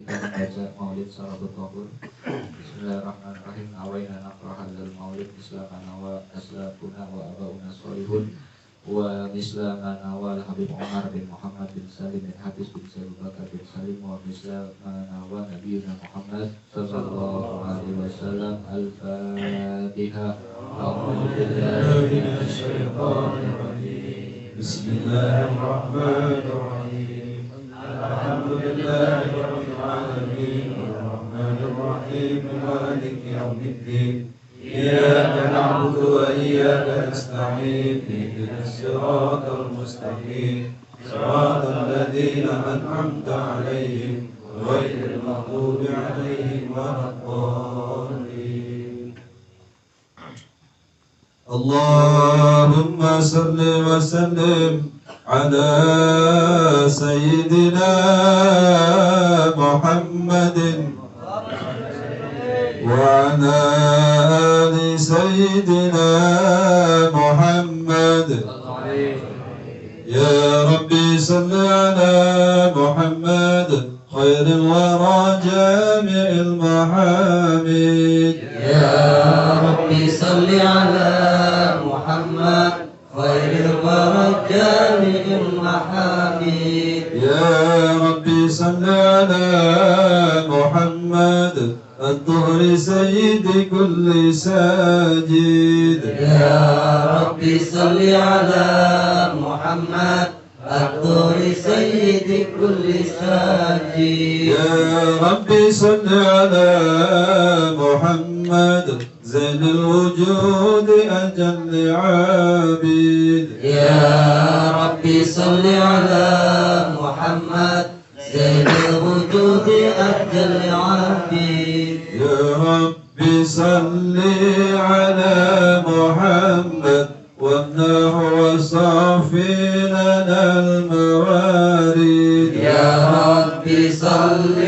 Kita membaca maulid Salatul Tahur. Bismillahirrahmanirrahim. Awaina nafrahal maulid Islamana wa aslafuna wa abauna sholihun wa mislamana wa Habib Umar bin Muhammad bin Salim bin Hafiz bin Salim Bakar bin Salim wa mislamana wa Nabiuna Muhammad sallallahu alaihi wasallam. Al-Fatiha. A'udzu billahi minasy syaithanir rajim. Bismillahirrahmanirrahim. Alhamdulillahi rabbil alamin. Arrahmanir rahim. Maliki yaumiddin. Iyyaka na'budu wa iyyaka nasta'in. Ihdinas siratal mustaqim. Siratal ladzina an'amta 'alaihim ghairil maghdubi 'alaihim waladdallin. Allahumma salli wa sallim ala sayyidina Muhammadin wa ala ali sayyidina Muhammad. Ya Rabbi salli ala Muhammad khairil wara jami'il mahamid. Ya Rabbi salli ala Muhammad khairil wara jami'il mahamid. Ya Rabbi salli ala Muhammad الطهر سيد كل ساجد. Ya Rabbi salli ala Muhammad الطهر سيد كل ساجد. يا ربي صل على محمد زين الوجود أجل عابد. Ya Rabbi salli ala Muhammad زين الوجود أجل عابد. يا ربي صل على محمد وامنه وصافي لنا الموارد. يا ربي صل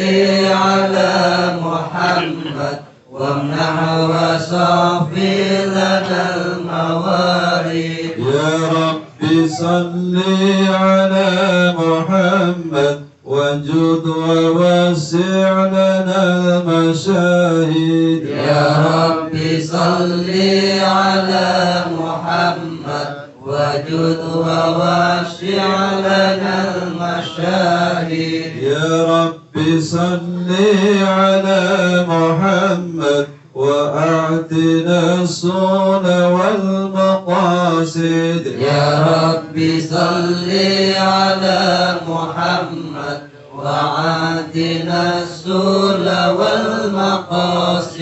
على محمد وامنح وصافي لنا الموارد. يا ربي صل على محمد وجد ووسع لنا المشاهد. يا ربي صل على محمد وجد ووسع لنا المشاهد. يا ربي صل على محمد وأعطنا الصون والمقاصد. يا ربي صل على محمد وعاتنا السول والمقاصد.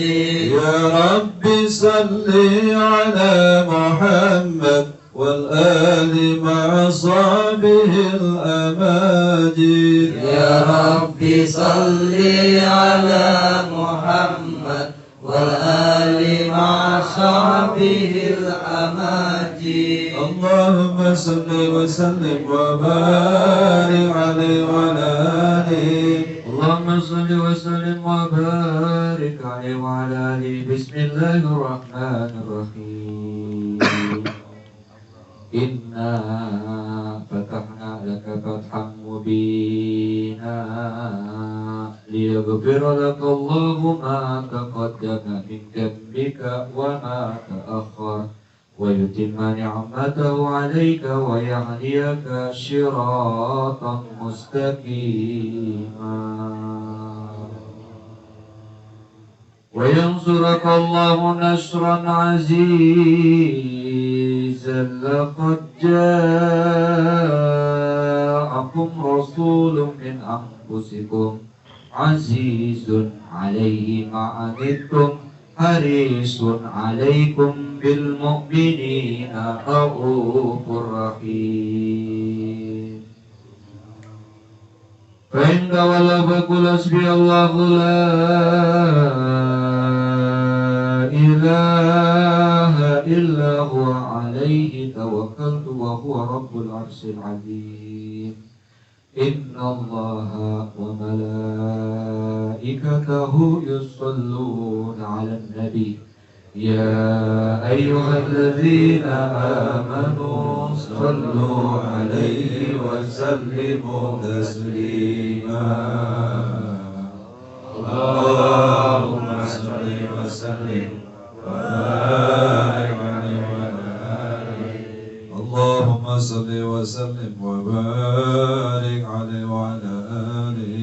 يا ربي صل على محمد والآل مع صحبه الأماجد. يا ربي صل على محمد والآل مع صحبه الأماجد. اللهم صل وسلم وبارك عليه وعلى آله. اللهم صل وسلم وبارك عليه وعلى آله. بسم الله الرحمن الرحيم. إنا فتحنا لك فتحا مبينا ليغفر لك الله ما تقدم من ذنبك وما تأخر ويتم نعمته عليك ويهديك صراطا مستقيما وينصرك الله نصرا عزيزا. لقد جاءكم رسول من أنفسكم عزيز عليه ما عنتم حريص عليكم بالمؤمنين رؤوف رحيم. فإن تولوا فقل حسبي الله لا إله إلا هو عليه توكلت وهو رب العرش العظيم. إن الله وملائكته يصلون على النبي يا أيها الذين آمنوا صلوا عليه وسلموا تسليما. وسلم وبارك عليه وعلى آله.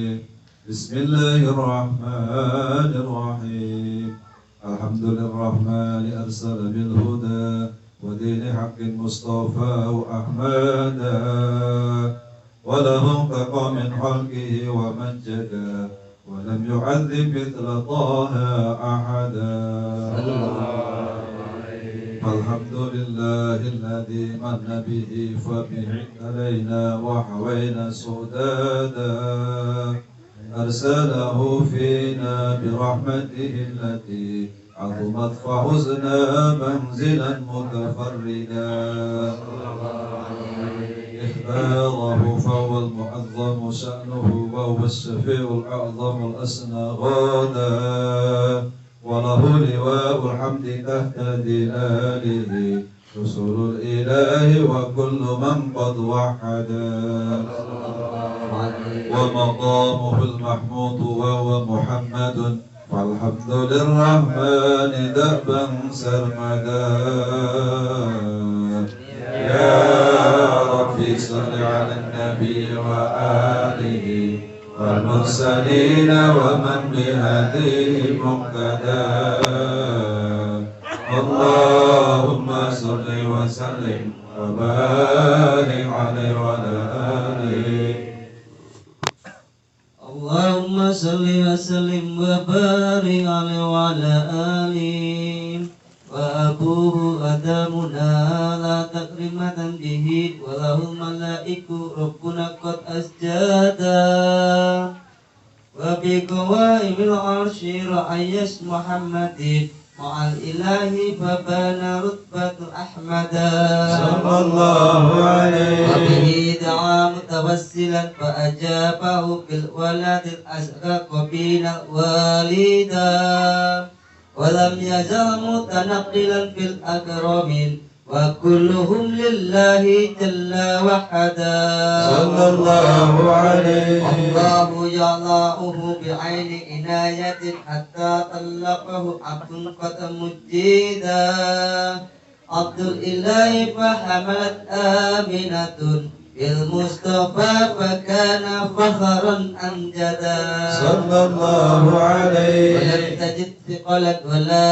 بسم الله الرحمن الرحيم. الحمد للرحمن أرسل بالهدى ودين حق مصطفى أحمدا وله انتقى من خلقه ومن جدا ولم يعذب مثل طه أحدا. الحمد لله الذي من به فبه علينا وحوينا سدادا أرسله فينا برحمته التي عظمت فحزنا منزلا متفردا إخباره فهو المعظم شأنه وهو الشفيع الأعظم الأسنى غدا وله لواء الحمد تحت ظلاله رسل الإله وكل من قد وحدا ومقامه المحمود وهو محمد فالحمد للرحمن دأبا سرمدا. يا ربي صل على النبي وآله والمرسلين ومن بهديه مقتدى. اللهم صل وسلم وبارك عليه وعلى آله. اللهم صل وسلم وبارك عليه وعلى آله. وأبوه أدامنا لا تكرمة به وله الملائكة ربنا قد أسجدا وبقوائم العرش رأيس محمد مع الإله فبان رتبة أحمدا صلى الله عليه. وبه دعا متوسلا فأجابه بالولد الأزهر قبيل والدا ولم يزل متنقلا في الأكرمين وكلهم لله جل وحدا صلى الله عليه. الله يعلاه بعين عناية حتى طلقه عبد قد مجيدا عبد الإله فحملت آمنة بالمصطفى فكان فخرا أمجدا صلى الله عليه. ولم تجد ثقلا ولا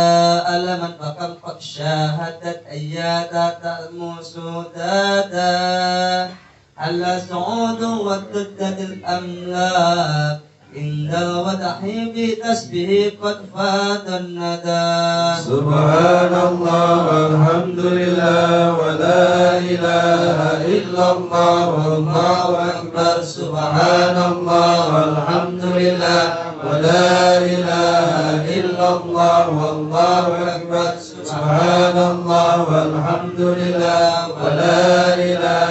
ألما فكم قد شاهدت أياتا تأمو سودادا هل سعود وتدت الأملاك عند الودح بتسبه قد فات الندى. سبحان الله والحمد لله ولا إله إلا الله والله أكبر. سبحان الله والحمد لله ولا إله إلا الله والله أكبر. سبحان الله والحمد لله ولا إله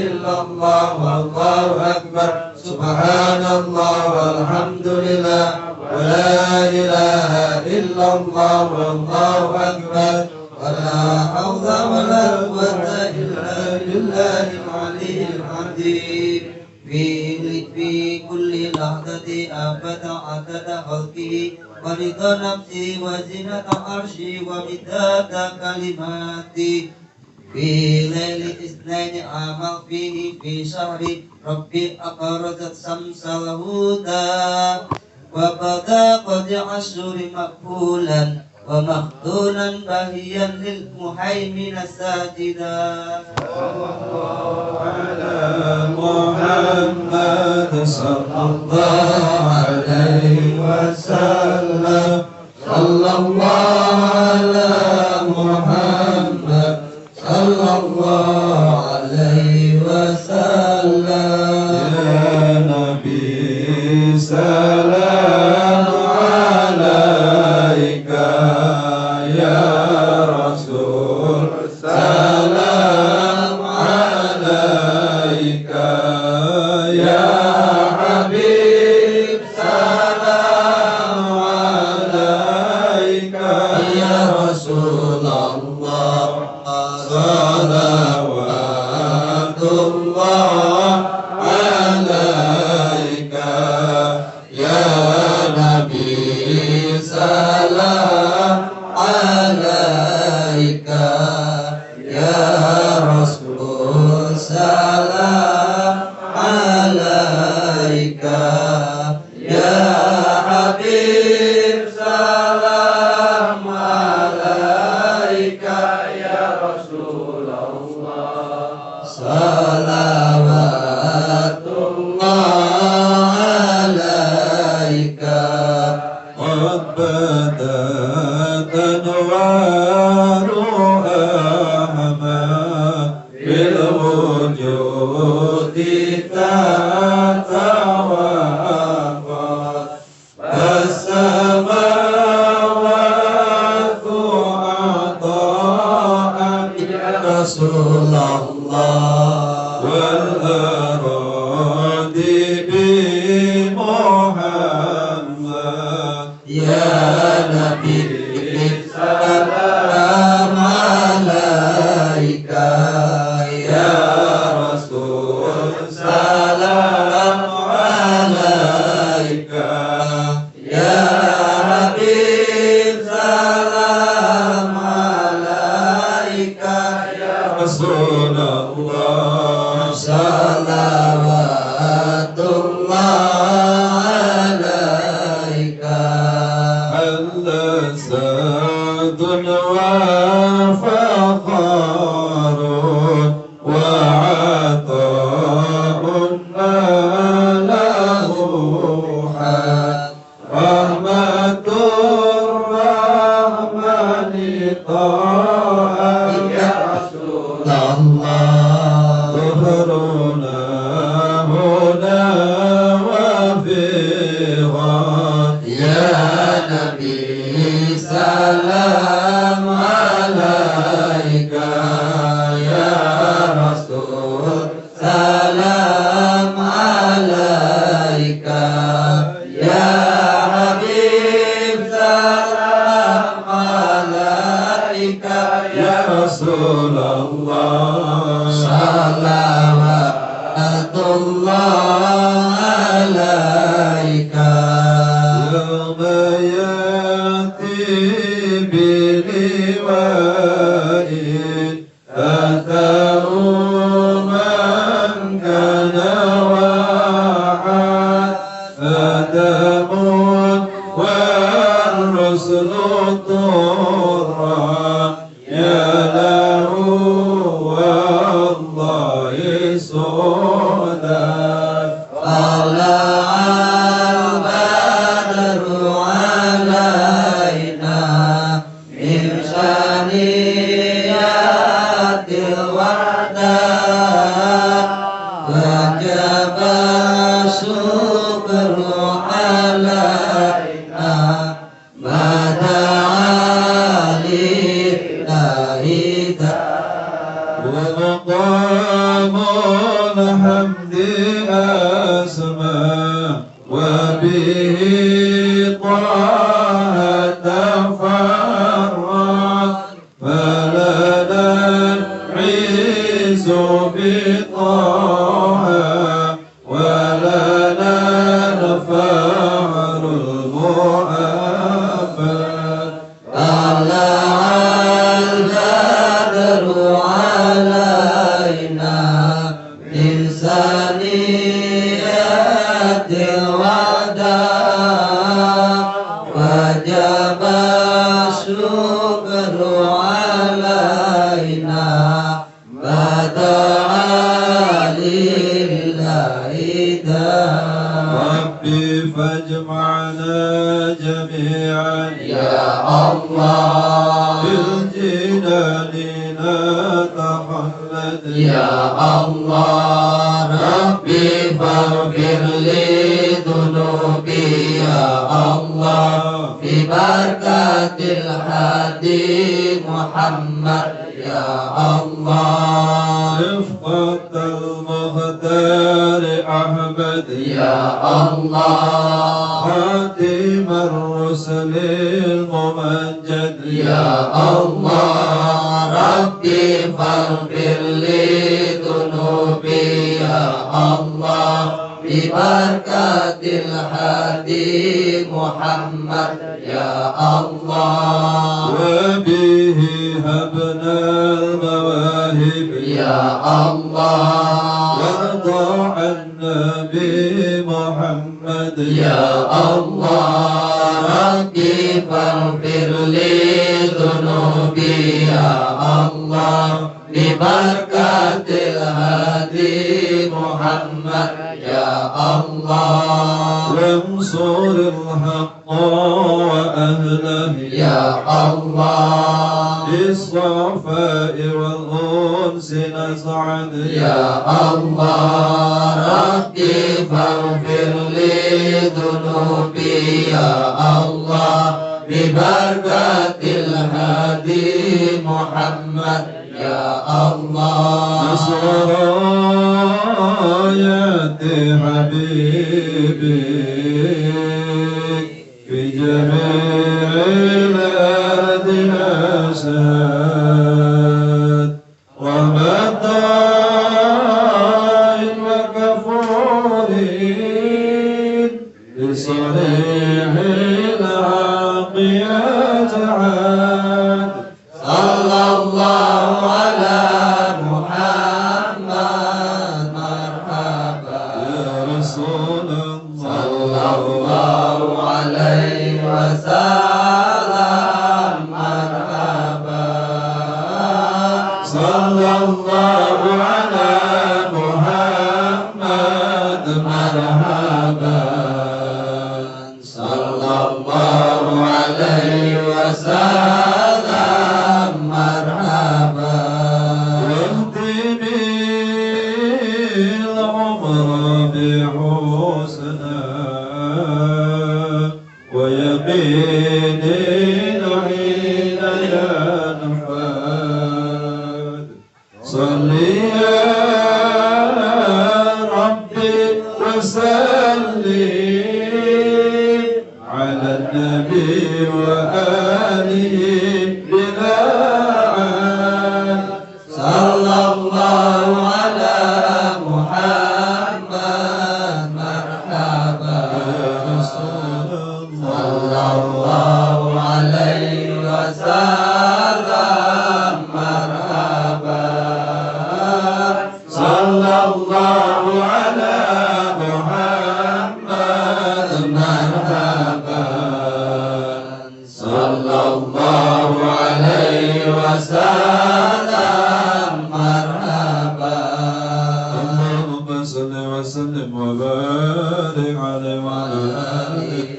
إلا الله والله أكبر. سبحان الله والحمد لله ولا إله إلا الله والله أكبر. ولا حول ولا قوة إلا بالله العلي العظيم. في كل لحظة أبدا عدد خلقه ورضا نفسي وزنة عرشي ومداد كلماتي. في ليل اثنين عمل فيه في شهر ربي أخرجت شمس الهدى وبدا قد عشر مقبولا ومختونا بهيا للمهيمن ساجدا. على محمد صلى الله عليه وسلم. صلى الله على محمد صلى الله عليه وسلم. يا نبي سلام عليك يا رسول سلام عليك يا حبيب سلام عليك يا رسول الله صلوات الله عليك يا نبي سلام عليك يا رسول سلام salam alaika ya Habib salam alaika ya Rasulullah salawatullah alaika qad badat anwaru ahmad bil wujudi tatawafat as-samawatu ata'an ya Rasulullah wal aradi bi Muhammad ya Nabi salam alaika ya Rasul salam alaika ya Habib salam alaika ya Rasulullah salawatullah alaika halla sadun wa fakharun wa ata'un ma lahu had rahmatur rahmani ta'at ya Rasulullah ظهرنا هنا وفيها ya Nabi salam alaika ya Rasul salam alaika ya Habib salam alaika ya Rasulullah salawatullah alaika يوم يأتي بلواء أتاه من كان واحد آدم والرسل طرا يا له والله سودا طلع البدر علينا من ثنيات الوداع وجب الشكر علينا ما دعا لله ومقام الحمد أسمى وبه طه تفرد فلنا العز بطه ولنا الفخر المؤبد طلع البدر علينا من ثنيات الوداع وجب الشكر علينا ما دعا لله داع ربي فاجمعنا جميعا يا الله بالجنان نتخلد يا الله ربي فاغفر لي ذنوبي يا الله ببركة الهادي محمد يا الله رفقة المختار أحمد يا الله خاتم الرسل الممجد يا الله ربي فاغفر لي ذنوبي يا الله ببركة الهادي محمد يا الله وبه هبنا المواهب يا الله Ya Allah Rabbi faghfir li dhunubi ya Allah bi barakatil hadi Muhammad ya Allah wansuril haqqa wa ahlihi ya Allah bis-safa'i wal unsi nas'ad ya Allah Rabbi faghfir li dhunubi ya Allah bi barakatil hadi Muhammad ya Allah nasrayati habibi fi jami'il adina sad wa mata'in wa kafurin bi salihil aqiyat ad sallallahu ala Muhammad marhaba ya Rasulullah sallallahu alaihi wasallam marhaba sallallahu ala Muhammad marhaba sallallahu alaihi wasallam marhaba واهدني العمر بحسنى ويقيني حين ينفاد صل يا ربي وسلم على النبي وآله بلا عاد sallallahu ala Muhammad marhaba sallallahu alaihi wasallam marhaba sallallahu ala Muhammad marhaba sallallahu alaihi wasallam marhaba اللهم صل وسلم وبارك عليه وعلى آله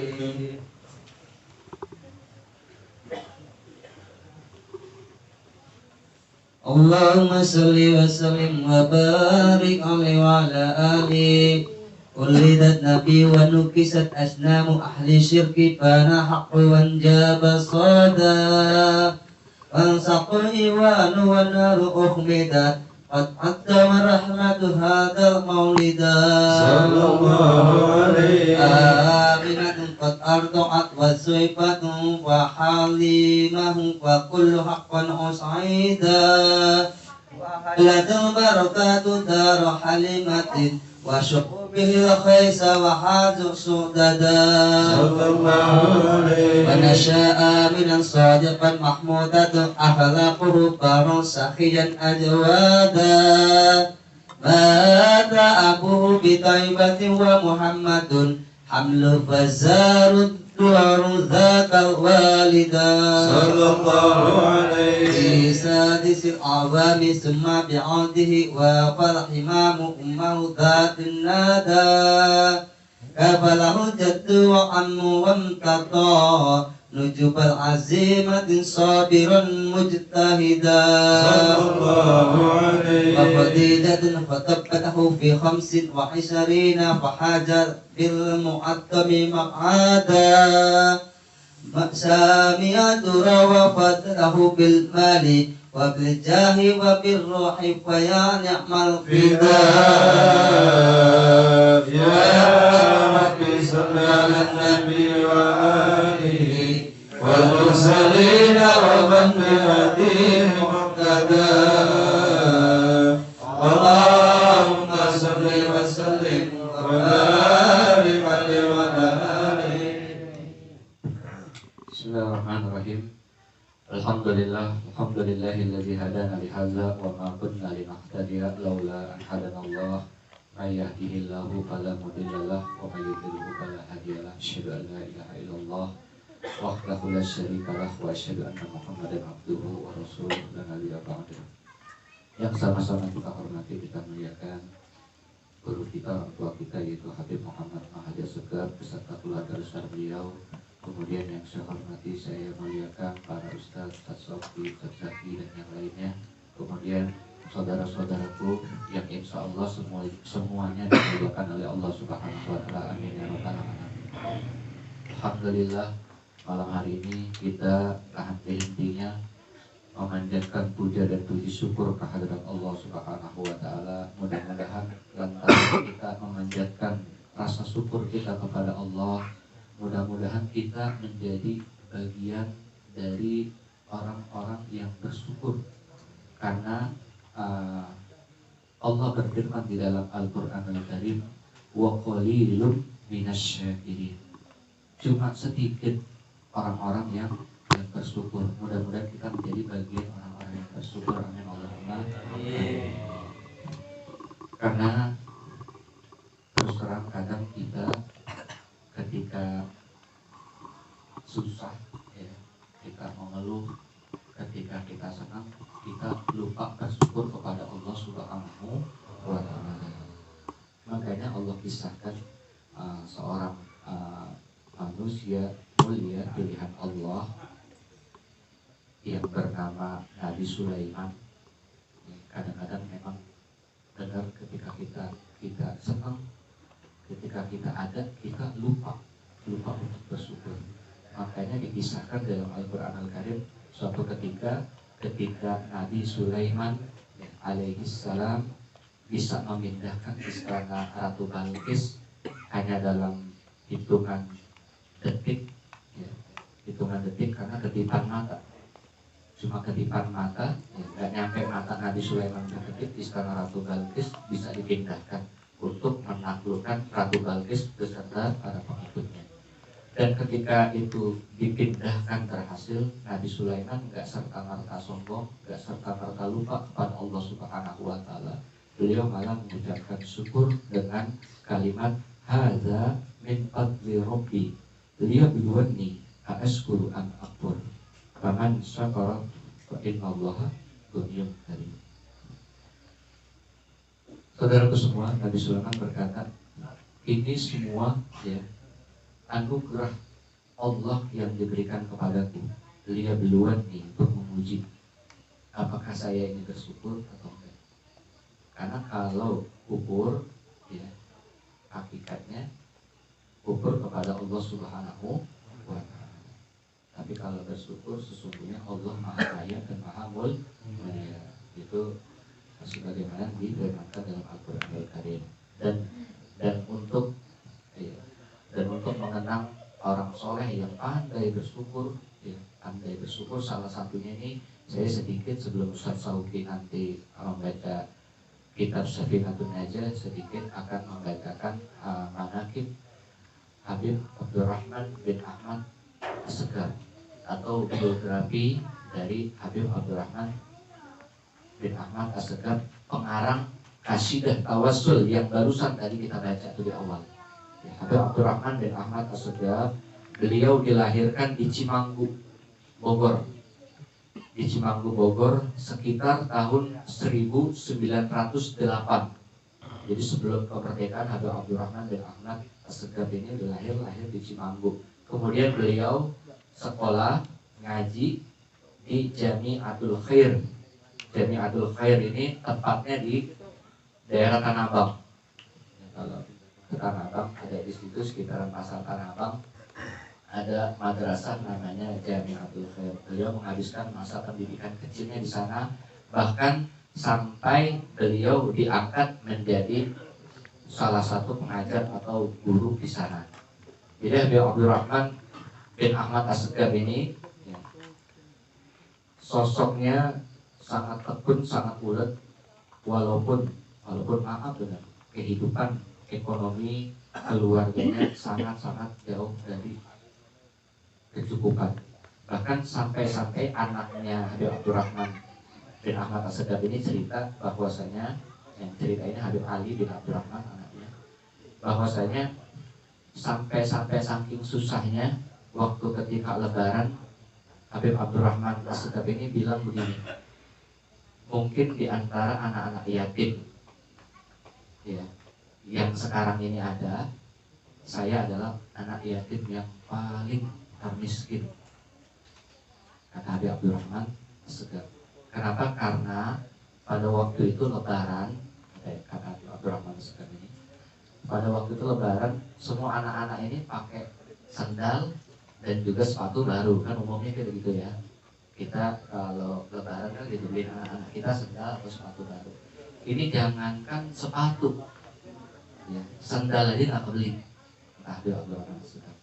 Allahumma salli wa sallim wa barik alaihi wa ala alihi ulidat nabi wa nukisat asnamu ahli syirki fana haqqu wan jaba sada wansaqul iwanu wa naru ukhmidat qad addama rahmatu hadal maulida sallallahu alaihi aminatun qad arda'at wa suifatun wa halimahu wa kullu haqqan us'ida wa haladul barakatu daru halimatin wa syukur bihil khaisa wa hadu sudada sallallahu alaihi wa nasya'a minan sadiqan mahmudatun akhlaquhu barun sakhiyan ajwada mata abuhu bitaibatin wa muhammadun hamlu fazarud duaru zakal walida sallallahu alaihi في سادس الأعوام ثم بعوده وقال حمام أمه ذات النادى كفله الجد وعم وامتطى نجوب العزيمة صابرا مجتهدا sallallahu alaihi وخديجة فثبته في 25 فحاجر بالمعتم مقعدا سامية روفت له بالمال وبالجاه وبالروح فيا نعم الفداء يا ربي صل على النبي وآله والمرسلين ومن بهديه مقتدى اللهم صل وسلم وبارك عليه وعلى آله. Bismillahirrahmanirrahim. Alhamdulillahilladzi hadana lihadza wa ma kunna linahtadiya laula an hadanallah. may yahdihillahu fala mudhillalah wa may yudhlilhu fala hadiyalah. Asyhadu an la ilaha illallah wahdahu la syarikalah wa asyhadu anna Muhammadan abduhu wa rasuluh la nabiyya ba'dahu. Yang sama-sama kita hormati, kita muliakan guru kita, orang tua kita, yaitu Habib Muhammad Mahathir Assegaf beserta keluarga besar beliau. Kemudian yang saya hormati, saya muliakan para ustadz, Ustadz Sofi, Ustadz Zaki, dan yang lainnya. Kemudian saudara-saudaraku yang insya Allah semuanya dimuliakan oleh Allah Subhanahu wa Ta'ala. Amin ya rabbal alamin. Alhamdulillah, malam hari ini kita intinya memanjatkan puja dan puji syukur kehadirat Allah Subhanahu wa Ta'ala. Mudah-mudahan lantaran kita memanjatkan rasa syukur kita kepada Allah, mudah-mudahan kita menjadi bagian dari orang-orang yang bersyukur. Karena Allah berfirman di dalam Al-Qur'anul Karim, wa qalilun minasyakirin. Cuma sedikit orang-orang yang bersyukur. Mudah-mudahan kita menjadi bagian orang-orang yang bersyukur. Amin Allahumma. Karena terus terang kadang kita ketika susah, ya, kita mengeluh, ketika kita senang, kita lupa bersyukur kepada Allah Subhanahu wa Ta'ala. Makanya Allah kisahkan seorang manusia mulia pilihan Allah yang bernama Nabi Sulaiman. Kadang-kadang memang benar ketika kita senang, ketika kita ada, kita lupa untuk bersyukur. Makanya dikisahkan dalam Al-Qur'an Al-Karim suatu ketika Nabi Sulaiman alaihi salam bisa memindahkan istana Ratu Balqis hanya dalam hitungan detik, ya, karena kedipan mata. Cuma kedipan mata, ya, gak nyampe mata Nabi Sulaiman berkedip, istana Ratu Balqis bisa dipindahkan untuk menaklukkan Ratu Balqis beserta para pengikutnya. Dan ketika itu dipindahkan berhasil, Nabi Sulaiman gak serta-merta sombong, gak serta-merta lupa kepada Allah Subhanahu wa Ta'ala. Beliau malah mengucapkan syukur dengan kalimat hadza min fadli rabbi liyabluwani aashkuru am akfur. Faman syakara fa innallaha ghaniyyun karim. Saudaraku semua, Nabi Sulaiman berkata, ini semua, ya, anugerah Allah yang diberikan kepadaku. Beliau duluan nih untuk menguji apakah saya ini bersyukur atau enggak. Karena kalau kufur, ya, hakikatnya kufur kepada Allah Subhanahu wa Ta'ala. Tapi kalau bersyukur, sesungguhnya Allah Maha Kaya dan Maha Mulia. Itu sebagaimana difirmankan dalam Al-Qur'an Al-Karim. Dan untuk mengenang orang soleh yang pandai bersyukur, ya, salah satunya ini saya sedikit sebelum Ustaz Sauki nanti membaca kitab Safinatun Najah, sedikit akan membacakan manaqib Habib Abdurrahman bin Ahmad Assegaf atau biografi dari Habib Abdurrahman bin Ahmad Assegaf, pengarang Qasidah Tawassul yang barusan tadi kita baca itu di awal. Habib Abdurrahman bin Ahmad Assegaf, beliau dilahirkan di Cimanggu, Bogor. Di Cimanggu, Bogor sekitar tahun 1908. Jadi sebelum kemerdekaan, Habib Abdurrahman bin Ahmad Assegaf ini lahir di Cimanggu. Kemudian beliau sekolah ngaji di Jami'atul Khair. Jami'atul Khair ini tempatnya di daerah Tanah Abang. Kalau Tanah Abang ada di situ sekitaran pasar Tanah Abang ada madrasah namanya Jami'atul Khair. Beliau menghabiskan masa pendidikan kecilnya di sana, bahkan sampai beliau diangkat menjadi salah satu pengajar atau guru di sana. Jadi Habib Abdurrahman bin Ahmad Assegaf ini, ya, sosoknya sangat tekun, sangat ulet, walaupun maaf benar, kehidupan ekonomi keluarganya sangat-sangat jauh dari kecukupan. Bahkan sampai anaknya Habib Abdurrahman bin Ahmad Assegaf ini cerita bahwasanya yang cerita ini Habib Ali bin Abdurrahman anaknya, bahwasanya sampai saking susahnya waktu ketika Lebaran Habib Abdurrahman As-Segaf ini bilang begini, mungkin di antara anak-anak yatim ya yang sekarang ini ada, saya adalah anak yatim yang paling termiskin, kata Habib Abdurrahman As-Segaf. Kenapa? Karena pada waktu itu Lebaran, kata Habib Abdurrahman As-Segaf ini, pada waktu itu Lebaran semua anak-anak ini pakai sandal dan juga sepatu baru, kan umumnya kayak gitu ya. Kita kalau Lebaran kan dibeliin anak-anak kita sandal atau sepatu baru. Ini jangankan sepatu, ya, sandal aja nggak kebeli. Habib Abdurrahman As-Segaf.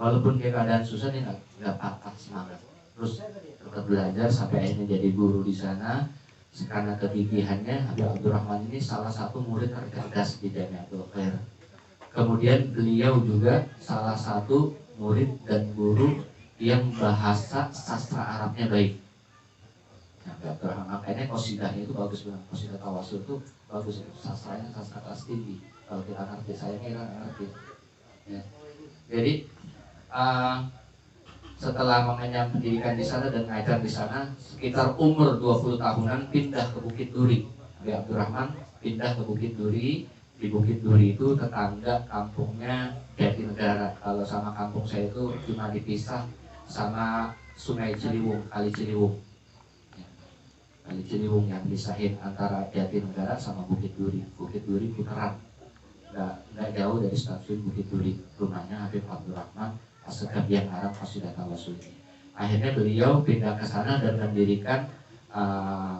Walaupun kayak keadaan susah dia nggak patah semangat. Terus tetap belajar sampai akhirnya jadi guru di sana. Karena kegigihannya Habib Abdurrahman ini salah satu murid tercerdas di Jamiatul Khair. Kemudian beliau juga salah satu murid dan guru yang bahasa sastra Arabnya baik. Nah, Habib Abdurrahman makanya qasidahnya itu bagus banget. Qasidah Tawassul itu bagus, sastranya sastra kelas tinggi. Kalau kita ngerti, saya kira ngerti. Ya. Jadi setelah mengenyam pendidikan di sana dan ngajar di sana, sekitar umur 20 tahunan pindah ke Bukit Duri. Habib Abdurrahman pindah ke Bukit Duri. Di Bukit Duri itu tetangga kampungnya Jatinegara. Kalau sama kampung saya itu cuma dipisah sama Sungai Ciliwung, Kali Ciliwung. Ya. Kali Ciliwung yang pisahin antara Jatinegara sama Bukit Duri. Bukit Duri putaran. Nggak jauh dari stasiun Bukit Duri. Rumahnya Habib Abdurrahman As-Segaf yang ngarang Qasidah Tawassul ini. Akhirnya beliau pindah ke sana dan mendirikan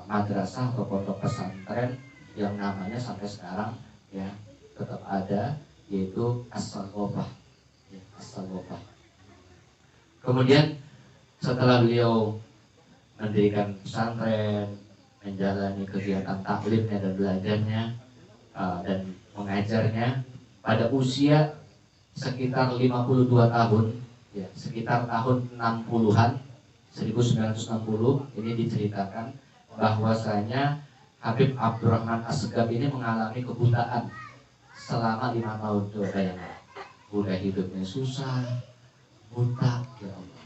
madrasah atau pondok pesantren yang namanya sampai sekarang ya tetap ada, yaitu As-Saghofah. Ya, As-Saghofah. Kemudian setelah beliau mendirikan pesantren, menjalani kegiatan taklimnya dan belajarnya dan mengajarnya, pada usia sekitar 52 tahun, ya, sekitar tahun 60-an, 1960, ini diceritakan bahwasanya Habib Abdurrahman As-Segaf ini mengalami kebutaan selama 5 tahun. Coba bayangkan, udah hidupnya susah, buta, ya Allah.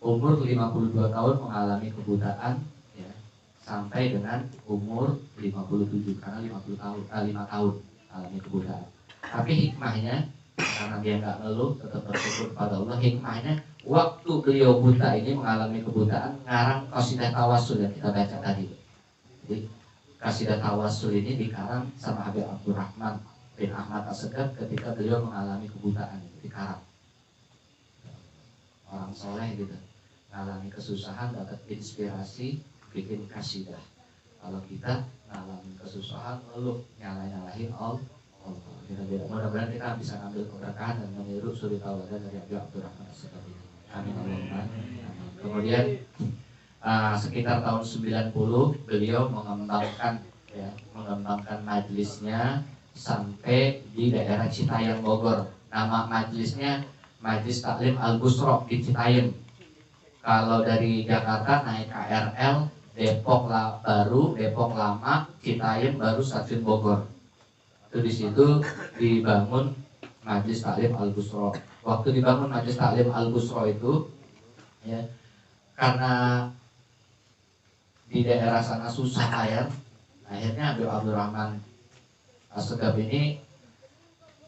Umur 52 tahun mengalami kebutaan, ya, sampai dengan umur 57, karena 5 tahun mengalami kebutaan. Tapi hikmahnya, karena dia nggak ngeluh, tetap bersyukur pada Allah. Hikmahnya, waktu beliau buta ini mengalami kebutaan, ngarang Qasidah Tawassul yang kita baca tadi. Jadi Qasidah Tawassul ini dikarang sama Habib Abdurrahman bin Ahmad As-Segaf ketika beliau mengalami kebutaan, dikarang. Orang soleh gitu, mengalami kesusahan, dapat inspirasi, bikin qasidah. Kalau kita mengalami kesusahan, ngeluh, nyalahin Allah. Mudah-mudahan kita bisa ambil keberkahan dan meniru suri tauladan dari Habib Abdurrahman As-Segaf ini. Amin. Kemudian sekitar tahun 90 beliau mengembangkan majelisnya sampai di daerah Citayam Bogor. Nama majelisnya Majelis Taklim Al-Busro di Citayam. Kalau dari Jakarta naik KRL Depok baru, Depok Lama, Citayam baru stasiun Bogor. Itu di situ dibangun Majelis Taklim Al-Busro. Waktu dibangun Majelis Taklim Al-Busro itu, ya, karena di daerah sana susah air, akhirnya Habib Abdurrahman As-Segaf ini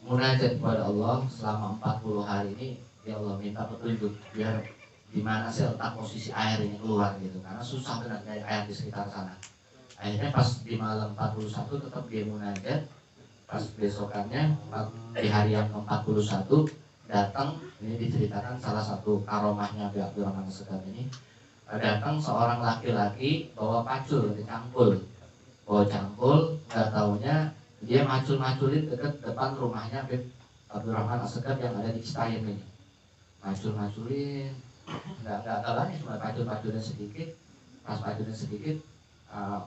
munajat kepada Allah selama 40 hari ini. Ya Allah, minta petunjuk biar di mana sih letak posisi air ini keluar gitu, karena susah benar dari air di sekitar sana. Akhirnya pas di malam 41 tetap dia munajat. Pas besokannya di hari yang ke-41 datang, ini diceritakan salah satu karomahnya Habib Abdurrahman As-Segaf ini, datang seorang laki-laki bawa pacul, dicangkul, nggak taunya dia macul-maculin dekat depan rumahnya Habib Abdurrahman As-Segaf yang ada di Citayam ini. Macul-maculin, nggak tahu, cuma pacul-paculin sedikit. Pas paculin sedikit,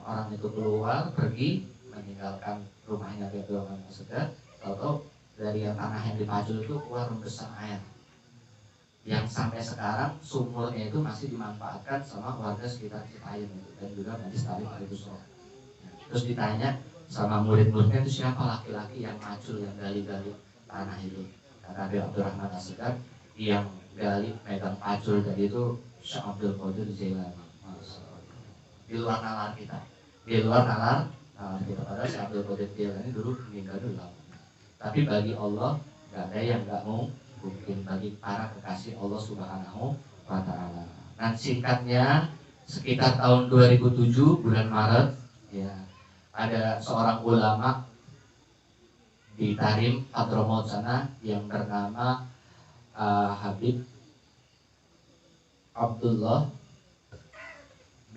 orang itu keluar pergi meninggalkan rumahnya Habib Abdurrahman As-Segaf. Tahu-tahu dari tanah yang dipacul itu keluar rembesan air yang sampai sekarang sumurnya itu masih dimanfaatkan sama warga sekitar Citayam itu, dan juga Majelis Taklim Al-Busro. Terus ditanya sama murid-muridnya itu siapa laki-laki yang macul yang gali-gali tanah itu. Kata Habib Abdurrahman As-Segaf yang gali megang pacul tadi itu Syekh Abdul Qadir Jailani. Di luar nalar kita, di luar nalar kita. Padahal Syekh Abdul Qadir Jailani dulu meninggal dulu. Tapi bagi Allah nggak ada yang nggak mungkin bagi para kekasih Allah Subhanahu wa Ta'ala. Nah, singkatnya sekitar tahun 2007 bulan Maret ya, ada seorang ulama di Tarim Hadramaut sana yang bernama Habib Abdullah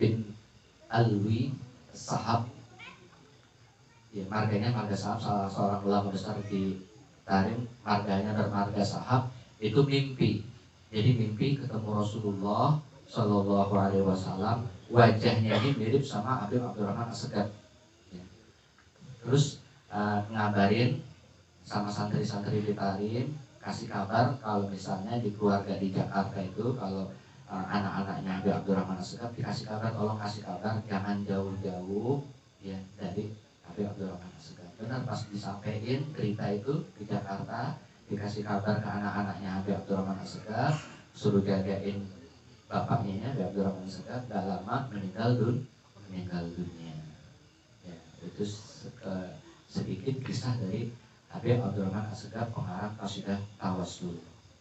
bin Alwi Sahab ya, marganya marga Sahab, salah seorang ulama besar di Tarim, marganya bermarga Sahab. Itu mimpi, jadi mimpi ketemu Rasulullah Shallallahu Alaihi Wasallam, wajahnya ini mirip sama Habib Abdurrahman As-Segaf ya. Terus ngabarin sama santri-santri di Tarim, kasih kabar kalau misalnya di keluarga di Jakarta itu kalau anak-anaknya Habib Abdurrahman As-Segaf dikasih kabar, tolong kasih kabar jangan jauh-jauh ya dari Habib Abdurrahman As-Segaf. Benar, pas disampaikan cerita itu di Jakarta, dikasih kabar ke anak-anaknya Habib Abdurrahman As-Segaf, suruh jagain bapaknya Habib Abdurrahman As-Segaf, gak lama meninggal dunia ya. Itu sedikit kisah dari Habib Abdurrahman As-Segaf, pengarang qasidah Tawassul.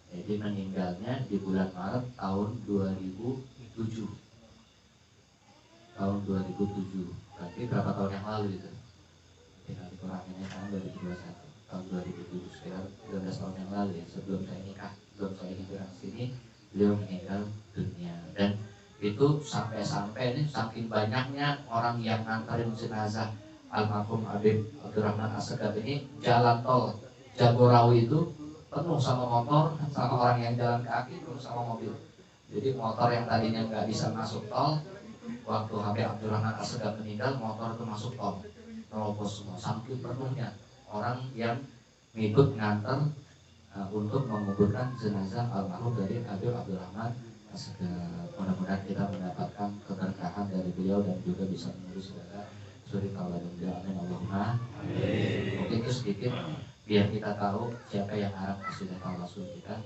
Jadi meninggalnya di bulan Maret tahun 2007. Tahun 2007. Berarti berapa tahun yang lalu itu? Tinggal dikuranginnya tahun 2021. Tahun 2007, sekitar 13 tahun yang lalu ya, sebelum saya nikah, sebelum saya hijrah ke sini, beliau meninggal dunia. Dan itu sampai-sampai ini saking banyaknya orang yang nganterin jenazah almarhum Habib Abdurrahman As-Segaf ini, jalan tol Jagorawi itu penuh sama motor, sama orang yang jalan kaki, penuh sama mobil. Jadi motor yang tadinya nggak bisa masuk tol, waktu Habib Abdurrahman As-Segaf meninggal, motor itu masuk tol, terobos semua. Saking penuhnya orang yang ngikut nganter untuk menguburkan jenazah almarhum dari Habib Abdurrahman As-Segaf. Mudah-mudahan kita mendapatkan keberkahan dari beliau dan juga bisa mengurus segala suri taulah dan beliau. Amin Allahumma. Mungkin itu sedikit biar kita tahu siapa yang ngarang qasidah Tawassul kita.